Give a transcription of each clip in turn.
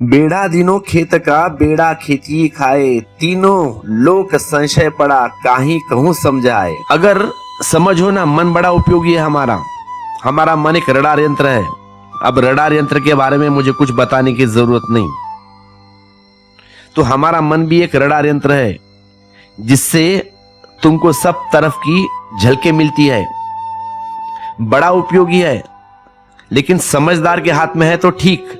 बेड़ा दिनों खेत का बेड़ा खेती खाए, तीनों लोक संशय पड़ा, काहीं कहूँ समझाए। अगर समझो ना, मन बड़ा उपयोगी है हमारा मन एक रडार यंत्र है। अब रडार यंत्र के बारे में मुझे कुछ बताने की जरूरत नहीं। तो हमारा मन भी एक रडार यंत्र है, जिससे तुमको सब तरफ की झलकें मिलती है। बड़ा उपयोगी है, लेकिन समझदार के हाथ में है तो ठीक,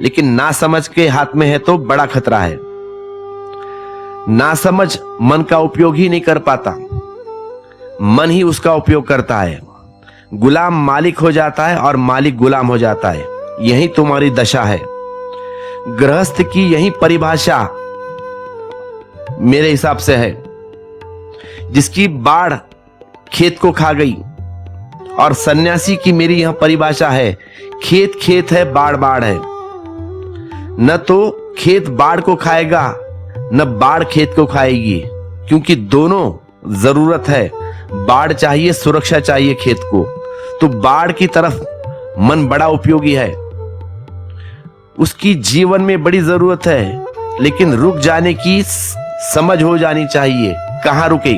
लेकिन ना समझ के हाथ में है तो बड़ा खतरा है। ना समझ मन का उपयोग ही नहीं कर पाता, मन ही उसका उपयोग करता है। गुलाम मालिक हो जाता है और मालिक गुलाम हो जाता है। यही तुम्हारी दशा है। गृहस्थ की यही परिभाषा मेरे हिसाब से है। जिसकी बाढ़ खेत को खा गई, और सन्यासी की मेरी यह परिभाषा है, खेत खेत है, बाढ़ बाढ़ है। न तो खेत बाढ़ को खाएगा, न बाढ़ खेत को खाएगी, क्योंकि दोनों जरूरत है। बाढ़ चाहिए, सुरक्षा चाहिए खेत को। तो बाढ़ की तरफ मन बड़ा उपयोगी है, उसकी जीवन में बड़ी जरूरत है, लेकिन रुक जाने की समझ हो जानी चाहिए। कहां रुके?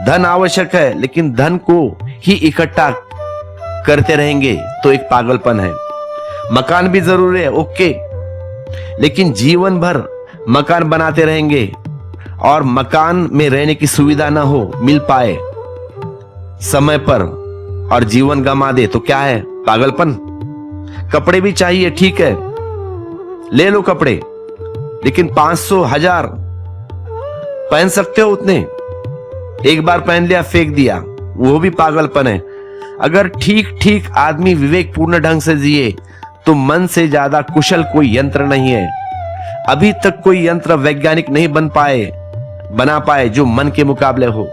धन आवश्यक है, लेकिन धन को ही इकट्ठा करते रहेंगे तो एक पागलपन है। मकान भी जरूरी है, ओके, लेकिन जीवन भर मकान बनाते रहेंगे और मकान में रहने की सुविधा ना हो, मिल पाए समय पर, और जीवन गंवा दे तो क्या है? पागलपन। कपड़े भी चाहिए, ठीक है, ले लो कपड़े, लेकिन 500 1000 पहन सकते हो उतने, एक बार पहन लिया फेंक दिया, वो भी पागलपन है। अगर ठीक ठीक आदमी विवेकपूर्ण ढंग से जिए तो मन से ज्यादा कुशल कोई यंत्र नहीं है। अभी तक कोई यंत्र वैज्ञानिक नहीं बना पाए जो मन के मुकाबले हो।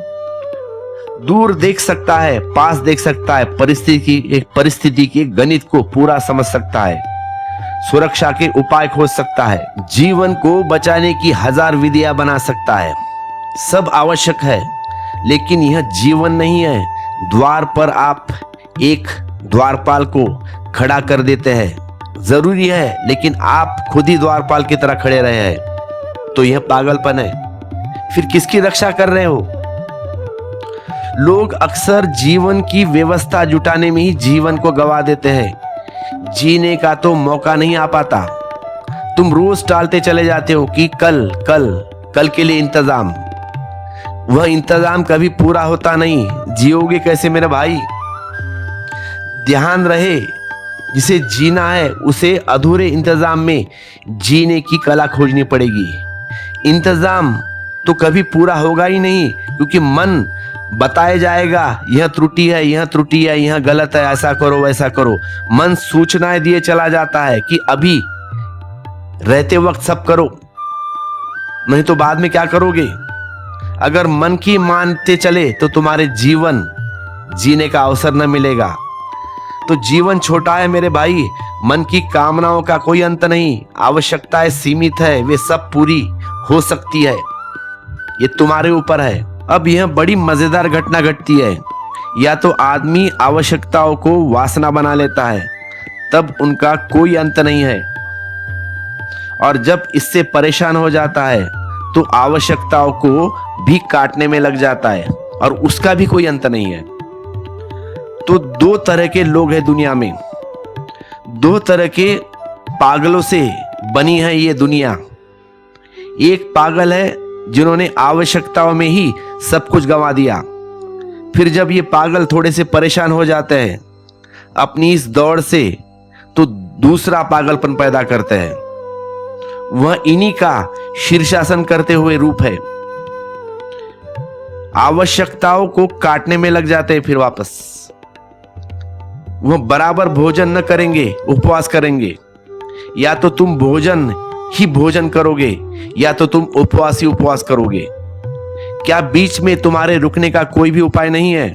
दूर देख सकता है, पास देख सकता है, परिस्थिति की गणित को पूरा समझ सकता है, सुरक्षा के उपाय खोज सकता है, जीवन को बचाने की 1000 विधियां बना सकता है। सब आवश्यक है, लेकिन यह जीवन नहीं है। द्वार पर आप एक द्वारपाल को खड़ा कर देते हैं, जरूरी है, लेकिन आप खुद ही द्वारपाल की तरह खड़े रहे हैं, तो यह पागलपन है। फिर किसकी रक्षा कर रहे हो? लोग अक्सर जीवन की व्यवस्था जुटाने में ही जीवन को गवा देते हैं। जीने का तो मौका नहीं आ पाता। तुम रोज टालते चले जाते हो कि कल कल कल के लिए इंतजाम। वह इंतजाम कभी पूरा होता नहीं। जियोगे कैसे मेरे भाई? ध्यान रहे, जिसे जीना है उसे अधूरे इंतजाम में जीने की कला खोजनी पड़ेगी। इंतजाम तो कभी पूरा होगा ही नहीं, क्योंकि मन बताया जाएगा यह त्रुटि है, यह त्रुटि है, यह गलत है, ऐसा करो वैसा करो। मन सूचनाएं दिए चला जाता है कि अभी रहते वक्त सब करो, नहीं तो बाद में क्या करोगे। अगर मन की मानते चले तो तुम्हारे जीवन जीने का अवसर न मिलेगा। तो जीवन छोटा है मेरे भाई, मन की कामनाओं का कोई अंत नहीं, आवश्यकताएं सीमित है, वे सब पूरी हो सकती है, ये तुम्हारे ऊपर है। अब यह बड़ी मजेदार घटना घटती है, या तो आदमी आवश्यकताओं को वासना बना लेता है, तब उनका कोई अंत नहीं है, और जब इससे परेशान हो जाता है तो आवश्यकताओं को भी काटने में लग जाता है, और उसका भी कोई अंत नहीं है। तो 2 तरह के लोग हैं दुनिया में, 2 तरह के पागलों से बनी है ये दुनिया। एक पागल है जिन्होंने आवश्यकताओं में ही सब कुछ गंवा दिया। फिर जब ये पागल थोड़े से परेशान हो जाते हैं अपनी इस दौड़ से, तो दूसरा पागलपन पैदा करते हैं। वह इन्हीं का शीर्षासन करते हुए रूप है। आवश्यकताओं को काटने में लग जाते हैं। फिर वापस वह बराबर भोजन न करेंगे, उपवास करेंगे। या तो तुम भोजन ही भोजन करोगे, या तो तुम उपवास ही उपवास करोगे। क्या बीच में तुम्हारे रुकने का कोई भी उपाय नहीं है?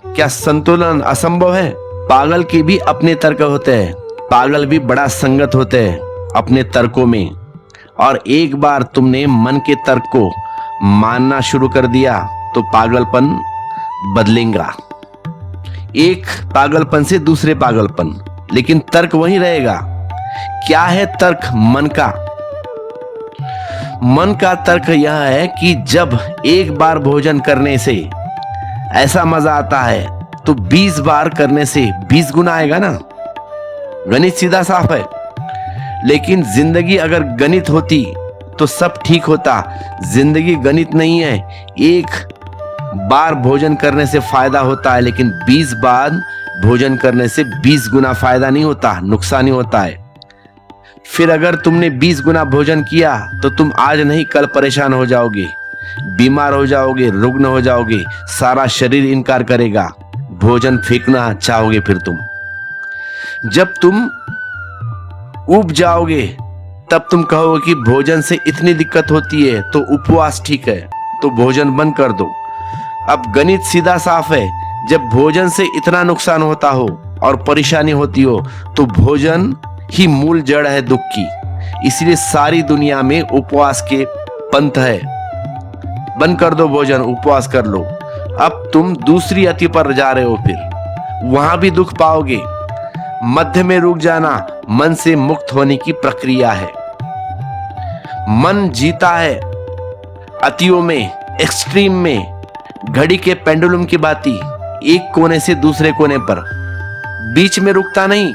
क्या संतुलन असंभव है? पागल के भी अपने तर्क होते हैं, पागल भी बड़ा संगत होते हैं अपने तर्कों में, और एक बार तुमने मन के तर्क को मानना शुरू कर दिया तो पागलपन बदलेगा, एक पागलपन से दूसरे पागलपन, लेकिन तर्क वही रहेगा। क्या है तर्क मन का? मन का तर्क यह है कि जब एक बार भोजन करने से ऐसा मजा आता है तो 20 बार करने से 20 गुना आएगा ना। गणित सीधा साफ है। लेकिन जिंदगी अगर गणित होती तो सब ठीक होता। जिंदगी गणित नहीं है। एक बार भोजन करने से फायदा होता है, लेकिन 20 बार भोजन करने से 20 गुना फायदा नहीं होता, नुकसान ही होता है। फिर अगर तुमने 20 गुना भोजन किया तो तुम आज नहीं कल परेशान हो जाओगे, बीमार हो जाओगे, रुग्ण हो जाओगे, सारा शरीर इनकार करेगा, भोजन फेंकना चाहोगे। फिर तुम जब तुम ऊब जाओगे तब तुम कहोगे कि भोजन से इतनी दिक्कत होती है तो उपवास ठीक है, तो भोजन बंद कर दो। अब गणित सीधा साफ है। जब भोजन से इतना नुकसान होता हो और परेशानी होती हो तो भोजन ही मूल जड़ है दुख की। इसलिए सारी दुनिया में उपवास के पंथ है। बंद कर दो भोजन, उपवास कर लो। अब तुम दूसरी अति पर जा रहे हो, फिर वहां भी दुख पाओगे। मध्य में रुक जाना मन से मुक्त होने की प्रक्रिया है। मन जीता है अतियों में, एक्सट्रीम में, घड़ी के पेंडुलम की भांति एक कोने से दूसरे कोने पर, बीच में रुकता नहीं।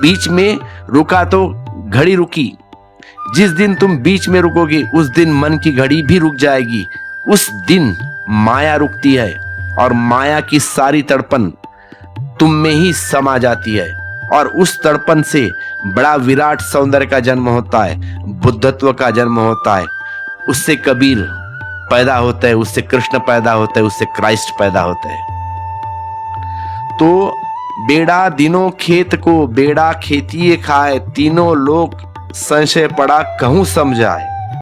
बीच में रुका तो घड़ी रुकी। जिस दिन तुम बीच में रुकोगे उस दिन मन की घड़ी भी रुक जाएगी। उस दिन माया रुकती है और माया की सारी तड़पन तुम में ही समा जाती है और उस तड़पन से बड़ा विराट सौंदर्य का जन्म होता है, बुद्धत्व का जन्म होता है। उससे कबीर पैदा होता है, उससे कृष्ण पैदा होता है, उससे क्राइस्ट पैदा होता है। तो बेड़ा दिनों खेत को, बेड़ा खेतिए खाए, तीनों लोग संशय पड़ा कहूं समझाए।